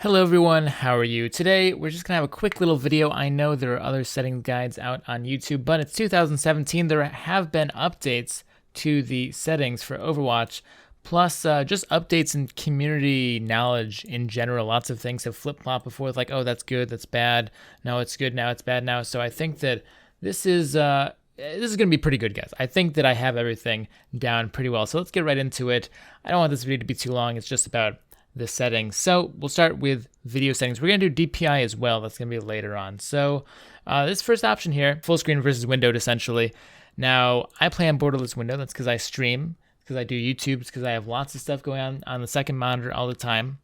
Hello everyone, how are you? Today we're just gonna have a quick little video. I know there are other settings guides out on YouTube, but it's 2017. There have been updates to the settings for Overwatch, plus just updates in community knowledge in general. Lots of things have flip-flopped before, like, oh, that's good, that's bad, no, it's good, now it's bad now. So I think that this is gonna be pretty good, guys. I think that I have everything down pretty well. So let's get right into it. I don't want this video to be too long. It's just about the settings. So we'll start with video settings. We're gonna do DPI as well. That's gonna be later on. So this first option here, full screen versus windowed essentially. Now I play on borderless window. That's because I stream, because I do YouTube, it's because I have lots of stuff going on the second monitor all the time.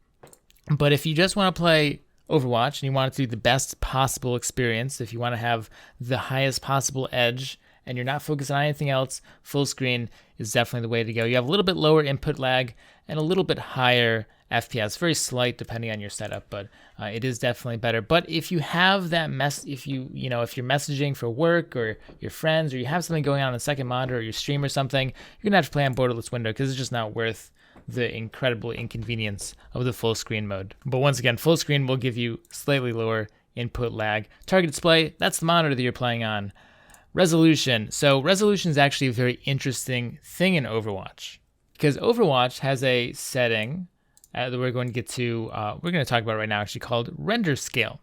But if you just want to play Overwatch and you want to do the best possible experience, if you want to have the highest possible edge and you're not focused on anything else, full screen is definitely the way to go. You have a little bit lower input lag and a little bit higher FPS, very slight depending on your setup, but it is definitely better. But if you have that if you're messaging for work or your friends, or you have something going on the second monitor or your stream or something, you're gonna have to play on borderless window because it's just not worth the incredible inconvenience of the full screen mode. But once again, full screen will give you slightly lower input lag. Target display, that's the monitor that you're playing on. Resolution. So resolution is actually a very interesting thing in Overwatch because Overwatch has a setting that we're going to get to, we're going to talk about right now, actually, called render scale.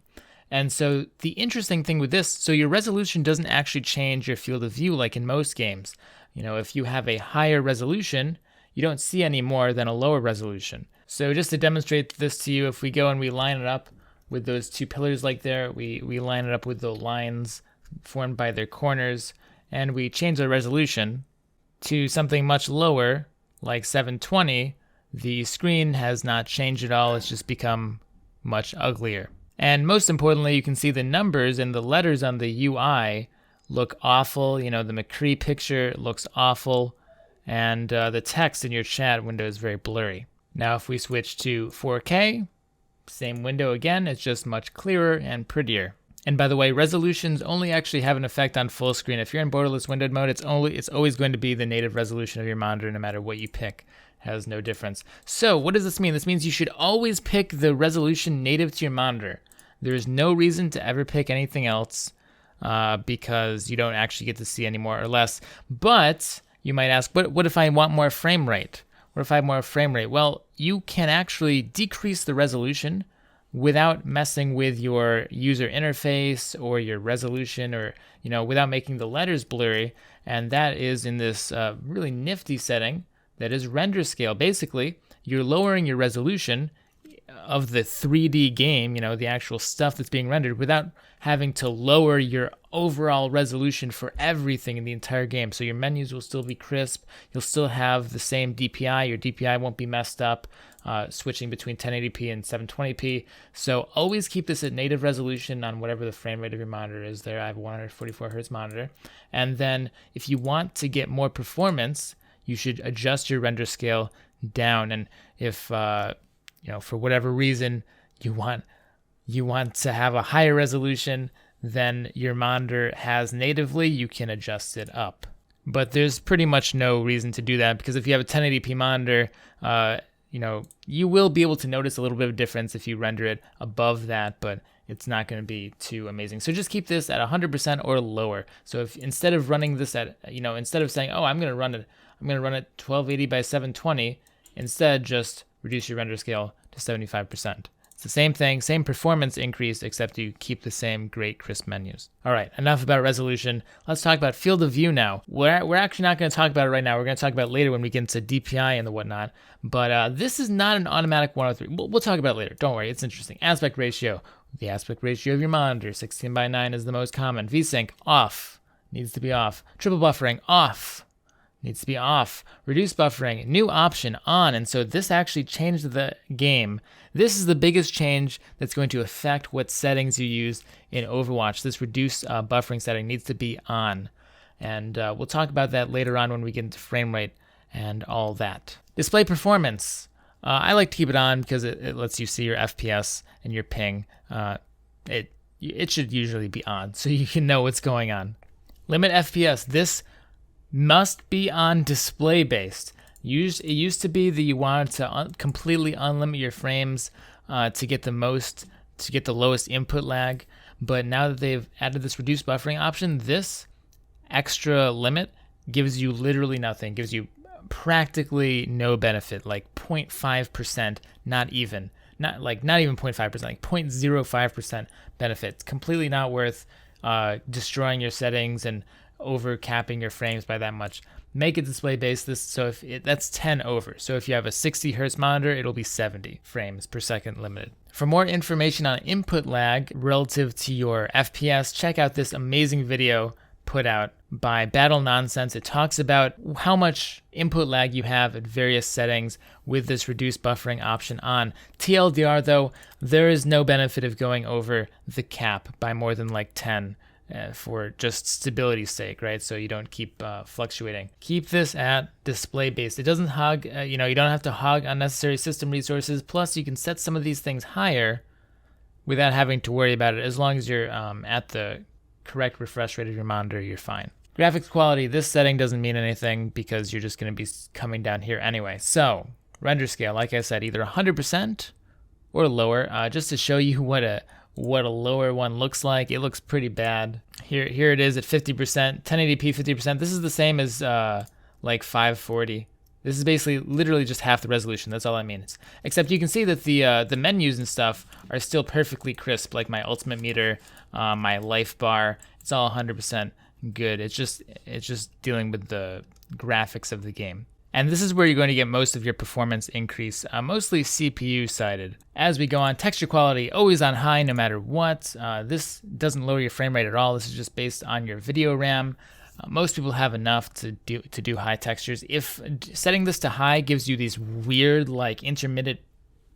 And so the interesting thing with this, so your resolution doesn't actually change your field of view like in most games. You know, if you have a higher resolution, you don't see any more than a lower resolution. So just to demonstrate this to you, if we go and we line it up with those two pillars like there, we line it up with the lines formed by their corners, and we change the resolution to something much lower, like 720, the screen has not changed at all. It's just become much uglier. And most importantly, you can see the numbers and the letters on the UI look awful. You know, the McCree picture looks awful. And the text in your chat window is very blurry. Now, if we switch to 4K, same window again, it's just much clearer and prettier. And by the way, resolutions only actually have an effect on full screen. If you're in borderless windowed mode, it's always going to be the native resolution of your monitor, no matter what you pick. Has no difference. So what does this mean? This means you should always pick the resolution native to your monitor. There's no reason to ever pick anything else because you don't actually get to see any more or less. But you might ask, what if I want more frame rate? What if I have more frame rate? Well, you can actually decrease the resolution without messing with your user interface or your resolution, or without making the letters blurry. And that is in this really nifty setting that is render scale. Basically, you're lowering your resolution of the 3D game, the actual stuff that's being rendered, without having to lower your overall resolution for everything in the entire game. So your menus will still be crisp. You'll still have the same DPI. Your DPI won't be messed up, switching between 1080p and 720p. So always keep this at native resolution on whatever the frame rate of your monitor is there. I have a 144 hertz monitor. And then if you want to get more performance, you should adjust your render scale down. And if for whatever reason you want to have a higher resolution than your monitor has natively, you can adjust it up. But there's pretty much no reason to do that, because if you have a 1080p monitor, you will be able to notice a little bit of difference if you render it above that, but it's not going to be too amazing. So just keep this at 100% or lower. So if instead of running this at, instead of saying, oh, I'm going to run it 1280 by 720, instead just reduce your render scale to 75%. It's the same thing, same performance increase, except you keep the same great crisp menus. All right, enough about resolution. Let's talk about field of view now. We're actually not going to talk about it right now. We're going to talk about it later when we get into DPI and the whatnot. But this is not an automatic 103. We'll talk about it later. Don't worry, it's interesting. Aspect ratio. The aspect ratio of your monitor, 16:9 is the most common. VSync, off. Needs to be off. Triple buffering, off. Needs to be off. Reduce buffering, new option, on. And so this actually changed the game. This is the biggest change that's going to affect what settings you use in Overwatch. This reduce buffering setting needs to be on. And we'll talk about that later on when we get into frame rate and all that. Display performance. I like to keep it on because it lets you see your FPS and your ping. It should usually be on so you can know what's going on. Limit FPS. This must be on display based. It used to be that you wanted to completely unlimit your frames to get the lowest input lag. But now that they've added this reduced buffering option, this extra limit gives you literally nothing, gives you practically no benefit, like 0.5%, not even 0.5%, like 0.05% benefit. It's completely not worth destroying your settings and over capping your frames by that much. Make it display based. That's 10 over. So if you have a 60 hertz monitor, it'll be 70 frames per second limited. For more information on input lag relative to your FPS, check out this amazing video put out by Battle Nonsense. It talks about how much input lag you have at various settings with this reduced buffering option on. TLDR though, there is no benefit of going over the cap by more than like 10 for just stability's sake, right? So you don't keep fluctuating. Keep this at display based. It doesn't hog, you don't have to hog unnecessary system resources. Plus you can set some of these things higher without having to worry about it. As long as you're at the correct refresh rate of your monitor, you're fine. Graphics quality, this setting doesn't mean anything because you're just going to be coming down here anyway. So render scale, like I said, either 100% or lower, just to show you what a lower one looks like. It looks pretty bad. Here it is at 50%, 1080p 50%. This is the same as like 540. This is basically literally just half the resolution. That's all I mean. Except you can see that the menus and stuff are still perfectly crisp, like my ultimate meter, my life bar. It's all 100% good. It's just dealing with the graphics of the game. And this is where you're going to get most of your performance increase, mostly CPU sided. As we go on, texture quality, always on high no matter what. This doesn't lower your frame rate at all. This is just based on your video RAM. Most people have enough to do high textures. If setting this to high gives you these weird like intermittent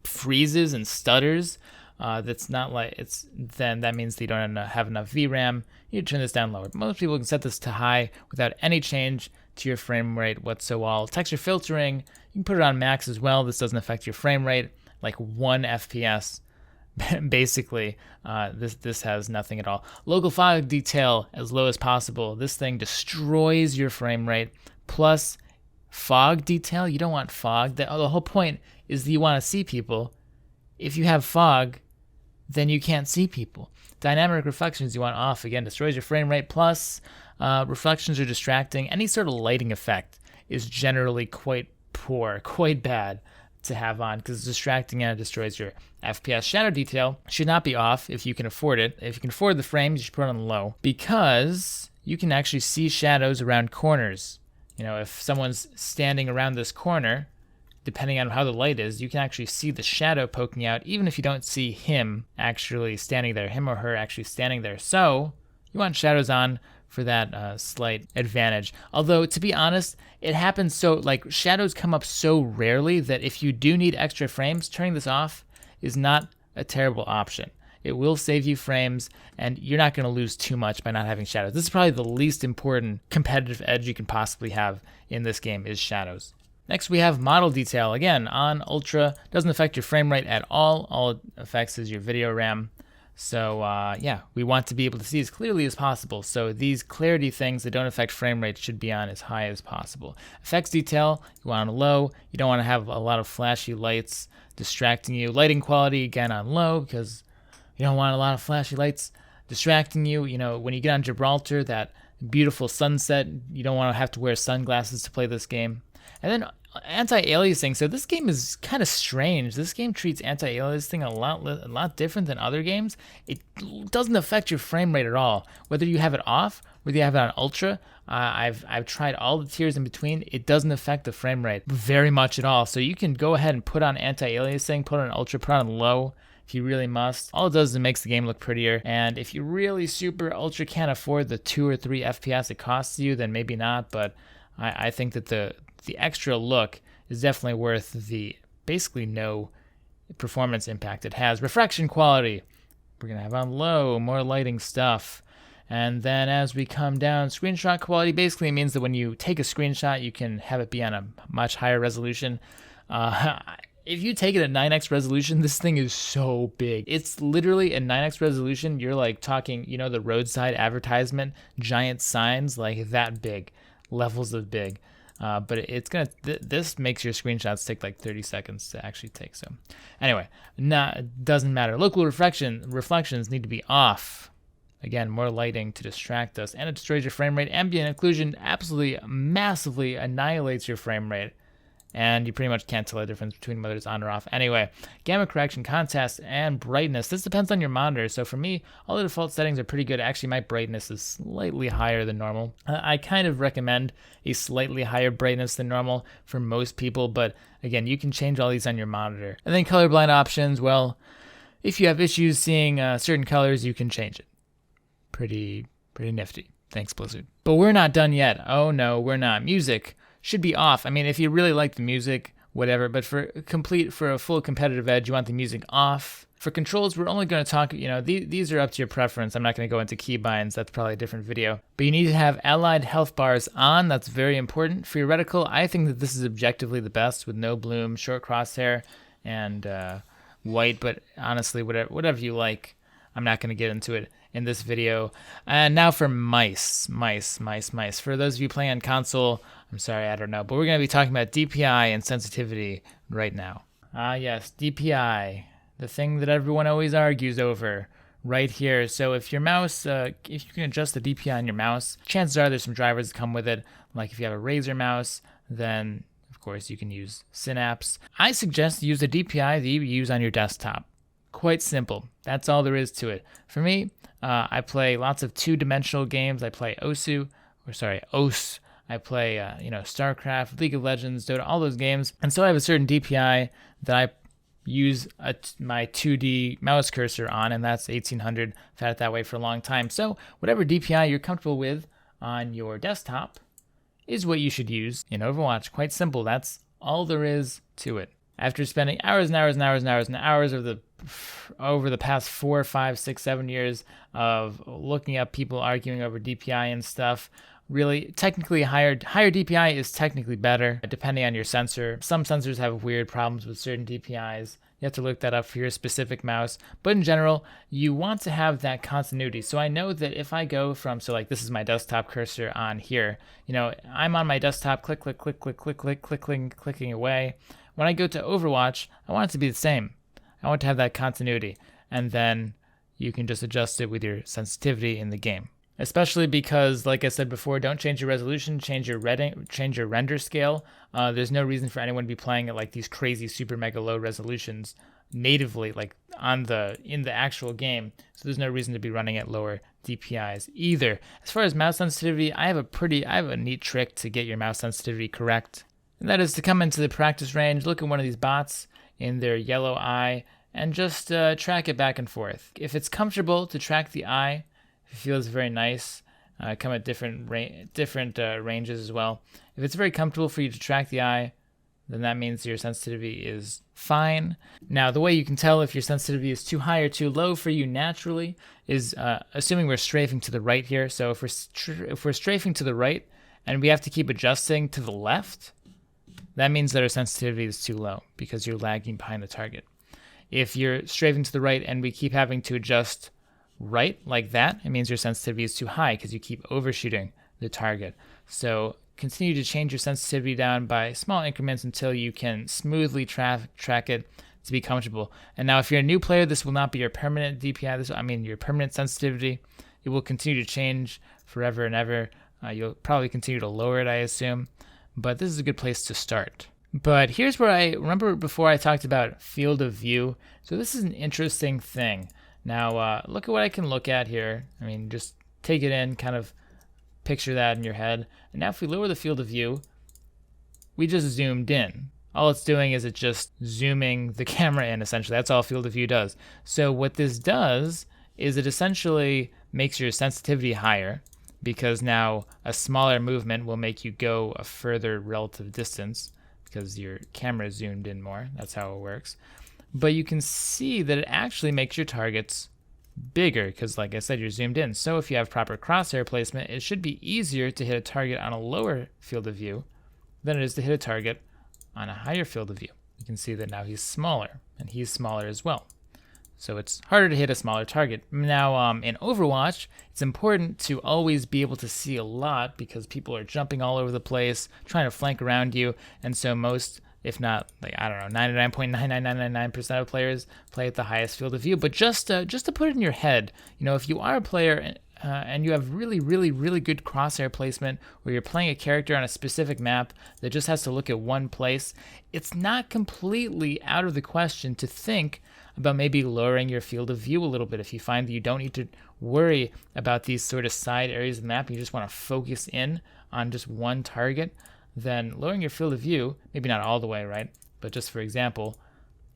freezes and stutters, that's not like then that means that you don't have enough VRAM. You turn this down lower. Most people can set this to high without any change to your frame rate whatsoever. Texture filtering, you can put it on max as well. This doesn't affect your frame rate, like 1 FPS. Basically, this has nothing at all. Local fog detail as low as possible. This thing destroys your frame rate. Plus, fog detail, you don't want fog. The whole point is that you want to see people. If you have fog, then you can't see people. Dynamic reflections you want off. Again, destroys your frame rate. Plus, reflections are distracting. Any sort of lighting effect is generally quite poor, quite bad to have on because it's distracting and it destroys your FPS. Shadow detail should not be off if you can afford it. If you can afford the frames, you should put it on low because you can actually see shadows around corners. If someone's standing around this corner, depending on how the light is, you can actually see the shadow poking out, even if you don't see him actually standing there, him or her actually standing there. So you want shadows on for that slight advantage. Although, to be honest, it happens shadows come up so rarely that if you do need extra frames, turning this off is not a terrible option. It will save you frames, and you're not going to lose too much by not having shadows. This is probably the least important competitive edge you can possibly have in this game is shadows. Next, we have model detail. Again, on Ultra, doesn't affect your frame rate at all. All it affects is your video RAM. So we want to be able to see as clearly as possible. So these clarity things that don't affect frame rate should be on as high as possible. Effects detail, you want on low. You don't want to have a lot of flashy lights distracting you. Lighting quality, again, on low because you don't want a lot of flashy lights distracting you. When you get on Gibraltar, that beautiful sunset, you don't want to have to wear sunglasses to play this game. And then anti-aliasing. So this game is kind of strange. This game treats anti-aliasing a lot different than other games. It doesn't affect your frame rate at all. Whether you have it off, whether you have it on Ultra, I've tried all the tiers in between. It doesn't affect the frame rate very much at all. So you can go ahead and put on anti-aliasing, put on Ultra, put on low if you really must. All it does is it makes the game look prettier. And if you really super Ultra can't afford the 2 or 3 FPS it costs you, then maybe not. But I think that the extra look is definitely worth the basically no performance impact it has. Refraction quality, we're going to have on low, more lighting stuff. And then as we come down, screenshot quality basically means that when you take a screenshot, you can have it be on a much higher resolution. If you take it at 9x resolution, this thing is so big. It's literally at 9x resolution. You're like talking, the roadside advertisement, giant signs like that big, levels of big. But it's gonna this makes your screenshots take like 30 seconds to actually take. So anyway, doesn't matter. Local reflections need to be off. Again, more lighting to distract us, and it destroys your frame rate. Ambient occlusion absolutely massively annihilates your frame rate, and you pretty much can't tell the difference between whether it's on or off. Anyway, gamma correction, contrast, and brightness. This depends on your monitor. So for me, all the default settings are pretty good. Actually, my brightness is slightly higher than normal. I kind of recommend a slightly higher brightness than normal for most people, but again, you can change all these on your monitor. And then colorblind options, well, if you have issues seeing certain colors, you can change it. Pretty nifty. Thanks, Blizzard. But we're not done yet. Oh no, we're not. Music should be off. I mean, if you really like the music, whatever, but for a full competitive edge, you want the music off. For controls, we're only going to talk, these are up to your preference. I'm not going to go into keybinds. That's probably a different video. But you need to have allied health bars on. That's very important. For your reticle, I think that this is objectively the best with no bloom, short crosshair, and white. But honestly, whatever you like, I'm not going to get into it in this video. And now for mice. For those of you playing on console, I'm sorry, I don't know. But we're going to be talking about DPI and sensitivity right now. Yes, DPI. The thing that everyone always argues over right here. So if your mouse, if you can adjust the DPI on your mouse, chances are there's some drivers that come with it. Like if you have a Razer mouse, then of course you can use Synapse. I suggest you use the DPI that you use on your desktop. Quite simple. That's all there is to it. For me, I play lots of two-dimensional games. I play OS. I play, StarCraft, League of Legends, Dota, all those games. And so I have a certain DPI that I use my 2D mouse cursor on, and that's 1800. I've had it that way for a long time. So whatever DPI you're comfortable with on your desktop is what you should use in Overwatch. Quite simple. That's all there is to it. After spending hours and hours and hours and hours and hours over the past 4, 5, 6, 7 years of looking up people arguing over DPI and stuff, really, technically higher DPI is technically better, depending on your sensor. Some sensors have weird problems with certain DPIs. You have to look that up for your specific mouse. But in general, you want to have that continuity. So I know that if I go from, this is my desktop cursor on here. I'm on my desktop, clicking away. When I go to Overwatch, I want it to be the same. I want to have that continuity. And then you can just adjust it with your sensitivity in the game. Especially because, like I said before, don't change your resolution, change your render scale. There's no reason for anyone to be playing at like these crazy super mega low resolutions natively, like in the actual game. So there's no reason to be running at lower DPIs either. As far as mouse sensitivity, I have a neat trick to get your mouse sensitivity correct. And that is to come into the practice range, look at one of these bots in their yellow eye, and just track it back and forth. If it's comfortable to track the eye, if it feels very nice, come at different ranges as well. If it's very comfortable for you to track the eye, then that means your sensitivity is fine. Now, the way you can tell if your sensitivity is too high or too low for you naturally is assuming we're strafing to the right here. So if we're strafing to the right and we have to keep adjusting to the left, that means that our sensitivity is too low because you're lagging behind the target. If you're strafing to the right and we keep having to adjust right like that, it means your sensitivity is too high because you keep overshooting the target. So continue to change your sensitivity down by small increments until you can smoothly track it to be comfortable. And now if you're a new player, this will not be your permanent DPI, your permanent sensitivity. It will continue to change forever and ever. You'll probably continue to lower it, I assume. But this is a good place to start. But here's where I remember before I talked about field of view. So this is an interesting thing. Now, look at what I can look at here. Just take it in, kind of picture that in your head. And now if we lower the field of view, we just zoomed in. All it's doing is it's just zooming the camera in, essentially. That's all field of view does. So what this does is it essentially makes your sensitivity higher, because now a smaller movement will make you go a further relative distance because your camera is zoomed in more. That's how it works. But you can see that it actually makes your targets bigger because, like I said, you're zoomed in. So if you have proper crosshair placement, it should be easier to hit a target on a lower field of view than it is to hit a target on a higher field of view. You can see that now he's smaller, and he's smaller as well. So it's harder to hit a smaller target. Now, in Overwatch, it's important to always be able to see a lot because people are jumping all over the place, trying to flank around you, and so most, if not, like, I don't know, 99.99999% of players play at the highest field of view. But just to put it in your head, you know, if you are a player and you have really good crosshair placement where you're playing a character on a specific map that just has to look at one place, it's not completely out of the question to think about maybe lowering your field of view a little bit. If you find that you don't need to worry about these sort of side areas of the map, you just want to focus in on just one target, then lowering your field of view, maybe not all the way, right? But just for example,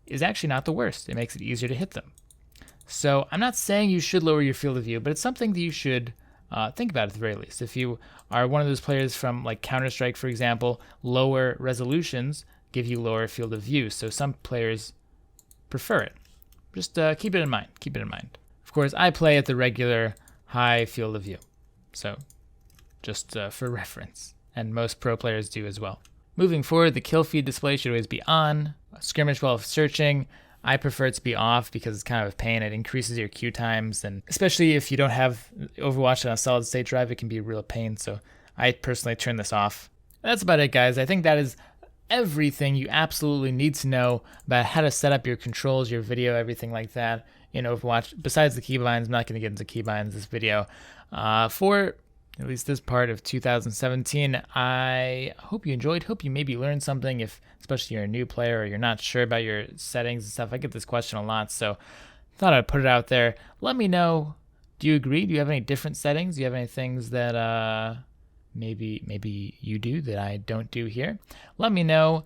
is actually not the worst. It makes it easier to hit them. So I'm not saying you should lower your field of view, but it's something that you should think about at the very least. If you are one of those players from like Counter-Strike, for example, lower resolutions give you lower field of view. So some players prefer it. Just keep it in mind. Keep it in mind. Of course, I play at the regular high field of view. So just for reference. And most pro players do as well. Moving forward, the kill feed display should always be on. Skirmish while searching, I prefer it to be off because it's kind of a pain. It increases your queue times, and especially if you don't have Overwatch on a solid state drive, it can be a real pain. So I personally turn this off. That's about it, guys. I think that is everything you absolutely need to know about how to set up your controls, your video, everything like that in Overwatch. Besides the keybinds, I'm not going to get into keybinds this video. For at least this part of 2017, I hope you enjoyed. Hope you maybe learned something, if especially you're a new player or you're not sure about your settings and stuff. I get this question a lot, so thought I'd put it out there. Let me know. Do you agree? Do you have any different settings? Do you have any things that maybe you do that I don't do here? Let me know.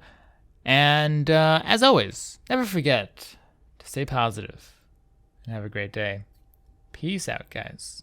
And as always, never forget to stay positive and have a great day. Peace out, guys.